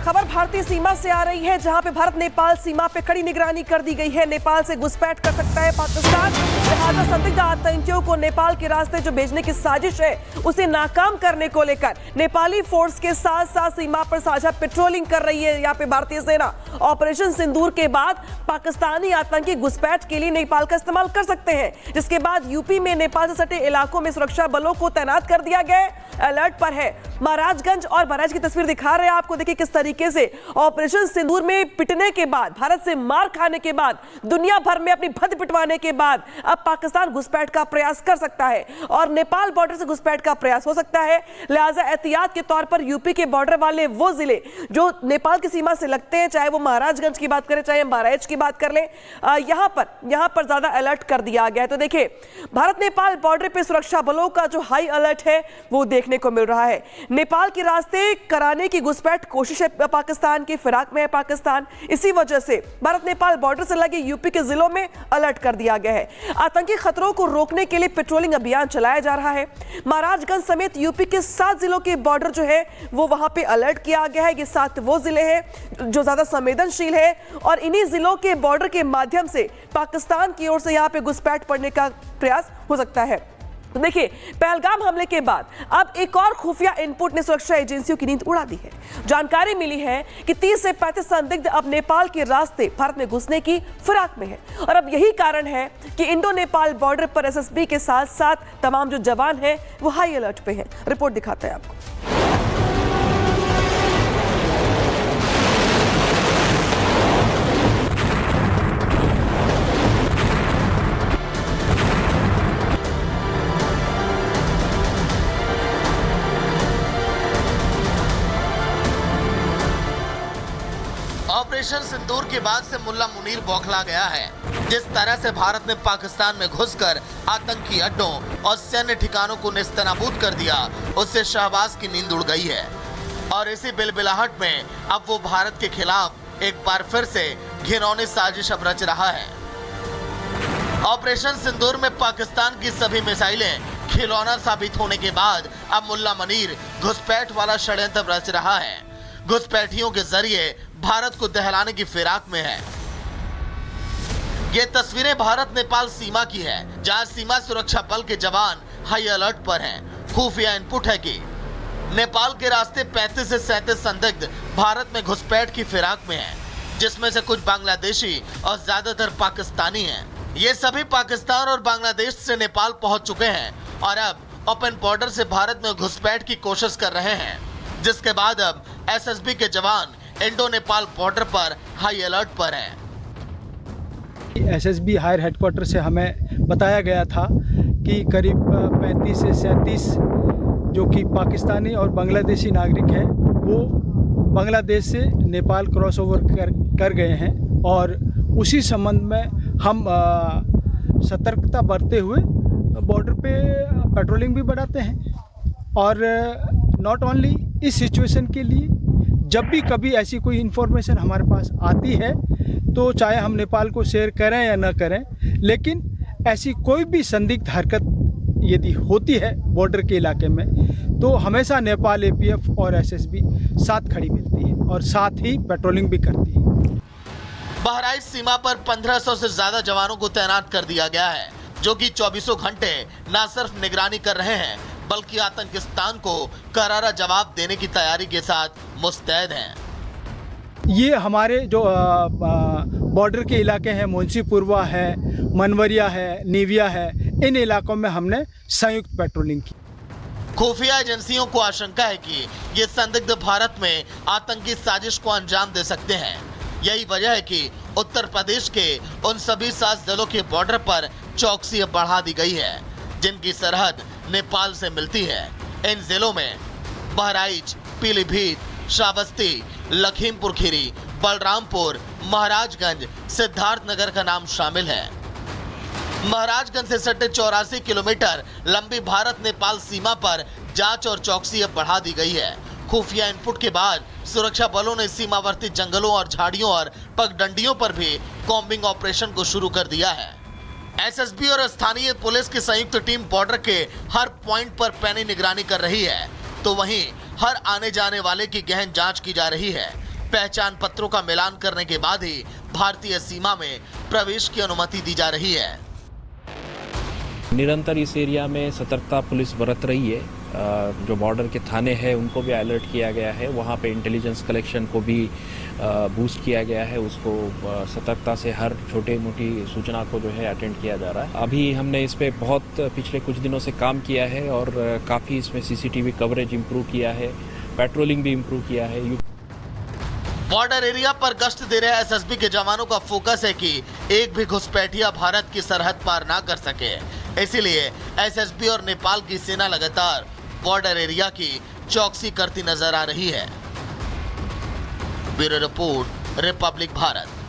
खबर भारतीय सीमा से आ रही है, जहां पे भारत नेपाल सीमा पे कड़ी निगरानी कर दी गई है। नेपाल से घुसपैठ कर सकता है पाकिस्तान, लिहाजा संदिग्ध आतंकियों को नेपाल के रास्ते जो भेजने की साजिश है उसे नाकाम करने को लेकर नेपाली फोर्स के साथ साथ सीमा पर साझा पेट्रोलिंग कर रही है यहाँ पे भारतीय सेना। ऑपरेशन सिंदूर के बाद पाकिस्तानी आतंकी घुसपैठ के लिए नेपाल का इस्तेमाल कर सकते हैं, जिसके बाद यूपी में नेपाल से सटे इलाकों में सुरक्षा बलों को तैनात कर दिया गया है। अलर्ट पर है महाराजगंज और बहराइच की तस्वीर दिखा रहे हैं आपको। देखिए किस तरीके से ऑपरेशन सिंदूर में पिटने के बाद, भारत से मार खाने के बाद, दुनिया भर में अपनी भद्द पिटवाने के बाद अब पाकिस्तान घुसपैठ का प्रयास कर सकता है और नेपाल बॉर्डर से घुसपैठ का प्रयास हो सकता है। लिहाजा एहतियात के तौर पर यूपी के बॉर्डर वाले वो जिले जो नेपाल की सीमा से लगते हैं, चाहे वो महाराजगंज की बात करें चाहे बहराइच की बात कर लें, यहां पर ज्यादा अलर्ट कर दिया गया है। तो देखिए भारत नेपाल बॉर्डर पे सुरक्षा बलों का जो हाई अलर्ट है वो देखने को मिल रहा है। नेपाल के रास्ते कराने की घुसपैठ कोशिश है पाकिस्तान की, फिराक में है पाकिस्तान। इसी वजह से भारत नेपाल बॉर्डर से लगे यूपी के जिलों में अलर्ट कर दिया गया है। आतंकी खतरों को रोकने के लिए पेट्रोलिंग अभियान चलाया जा रहा है। महाराजगंज समेत यूपी के 7 जिलों के बॉर्डर जो है वो वहां पे अलर्ट किया गया है। ये 7 वो जिले हैं जो ज्यादा संवेदनशील है और इन्हीं जिलों के बॉर्डर के माध्यम से पाकिस्तान की ओर से यहां पे घुसपैठ पड़ने का प्रयास हो सकता है। देखिए पहलगाम हमले के बाद अब एक और खुफिया इनपुट ने सुरक्षा एजेंसियों की नींद उड़ा दी है। जानकारी मिली है कि 30 से 35 संदिग्ध अब नेपाल के रास्ते भारत में घुसने की फिराक में है और अब यही कारण है कि इंडो नेपाल बॉर्डर पर एसएसबी के साथ साथ तमाम जो जवान हैं वो हाई अलर्ट पे हैं। रिपोर्ट दिखाते हैं आपको। ऑपरेशन सिंदूर के बाद से मुल्ला मुनीर बौखला गया है। जिस तरह से भारत ने पाकिस्तान में घुसकर आतंकी अड्डों और सैन्य ठिकानों को नेस्तनाबूद कर दिया, उससे शहबाज की नींद उड़ गई है और इसी बिलबिलाहट में अब वो भारत के खिलाफ एक बार फिर से घिनौनी साजिश अब रच रहा है। ऑपरेशन सिंदूर में पाकिस्तान की सभी मिसाइलें खिलौना साबित होने के बाद अब मुल्ला मुनीर घुसपैठ वाला षड्यंत्र रच रहा है। घुसपैठियों के जरिए भारत को दहलाने की फिराक में है। ये तस्वीरें भारत नेपाल सीमा की है, जहां सीमा सुरक्षा बल के जवान हाई अलर्ट पर हैं। खुफिया इनपुट है कि नेपाल के रास्ते 35 से 37 संदिग्ध भारत में घुसपैठ की फिराक में हैं, जिसमें से कुछ बांग्लादेशी और ज्यादातर पाकिस्तानी हैं। ये सभी पाकिस्तान और बांग्लादेश से नेपाल पहुंच चुके हैं और अब ओपन बॉर्डर से भारत में घुसपैठ की कोशिश कर रहे हैं, जिसके बाद अब एसएसबी के जवान इंडो नेपाल बॉर्डर पर हाई अलर्ट पर हैं। एसएसबी हायर हेडक्वार्टर से हमें बताया गया था कि करीब 35 से 37 जो कि पाकिस्तानी और बांग्लादेशी नागरिक हैं वो बांग्लादेश से नेपाल क्रॉस ओवर कर गए हैं और उसी संबंध में हम सतर्कता बरतते हुए बॉर्डर पे पेट्रोलिंग भी बढ़ाते हैं और नॉट ओनली इस सिचुएशन के लिए जब भी कभी ऐसी कोई इन्फॉर्मेशन हमारे पास आती है तो चाहे हम नेपाल को शेयर करें या न करें, लेकिन ऐसी कोई भी संदिग्ध हरकत यदि होती है बॉर्डर के इलाके में तो हमेशा नेपाल एपीएफ और एसएसबी साथ खड़ी मिलती है और साथ ही पेट्रोलिंग भी करती है। बहराइच सीमा पर 1500 से ज्यादा जवानों को तैनात कर दिया गया है, जो कि 24 घंटे न सिर्फ निगरानी कर रहे हैं बल्कि आतंकिस्तान को करारा जवाब देने की तैयारी के साथ मुस्तैद हैं। ये हमारे जो बॉर्डर के इलाके हैं, मुंशीपुरवा है, मनवरिया है, नीविया है, इन इलाकों में हमने संयुक्त पेट्रोलिंग की। खुफिया एजेंसियों को आशंका है कि ये संदिग्ध भारत में आतंकी साजिश को अंजाम दे सकते हैं। यही वजह है कि उत्तर प्रदेश के उन सभी 7 जिलों के बॉर्डर पर चौकसी बढ़ा दी गई है, जिनकी सरहद नेपाल से मिलती है। इन जिलों में बहराइच, पीलीभीत, श्रावस्ती, लखीमपुर खीरी, बलरामपुर, महाराजगंज, सिद्धार्थनगर का नाम शामिल है। महाराजगंज से सटे 84 किलोमीटर लंबी भारत नेपाल सीमा पर जांच और चौकसी अब बढ़ा दी गई है। खुफिया इनपुट के बाद सुरक्षा बलों ने सीमावर्ती जंगलों और झाड़ियों और पगडंडियों पर भी कॉम्बिंग ऑपरेशन को शुरू कर दिया है। एसएसबी और स्थानीय पुलिस की संयुक्त टीम बॉर्डर के हर पॉइंट पर पैनी निगरानी कर रही है, तो वहीं हर आने जाने वाले की गहन जांच की जा रही है। पहचान पत्रों का मिलान करने के बाद ही भारतीय सीमा में प्रवेश की अनुमति दी जा रही है। निरंतर इस एरिया में सतर्कता पुलिस बरत रही है। जो बॉर्डर के थाने हैं उनको भी अलर्ट किया गया है। वहाँ पे इंटेलिजेंस कलेक्शन को भी बूस्ट किया गया है। उसको सतर्कता से हर छोटे मोटी सूचना को जो है अटेंड किया जा रहा है। अभी हमने इस पे बहुत पिछले कुछ दिनों से काम किया है और काफ़ी इसमें सीसीटीवी कवरेज इम्प्रूव किया है, पेट्रोलिंग भी इम्प्रूव किया है। बॉर्डर एरिया पर गश्त दे रहे एसएसबी के जवानों का फोकस है कि एक भी घुसपैठिया भारत की सरहद पार ना कर सके। इसीलिए एसएसबी और नेपाल की सेना लगातार बॉर्डर एरिया की चौकसी करती नजर आ रही है। Bureau report, Republic Bharat.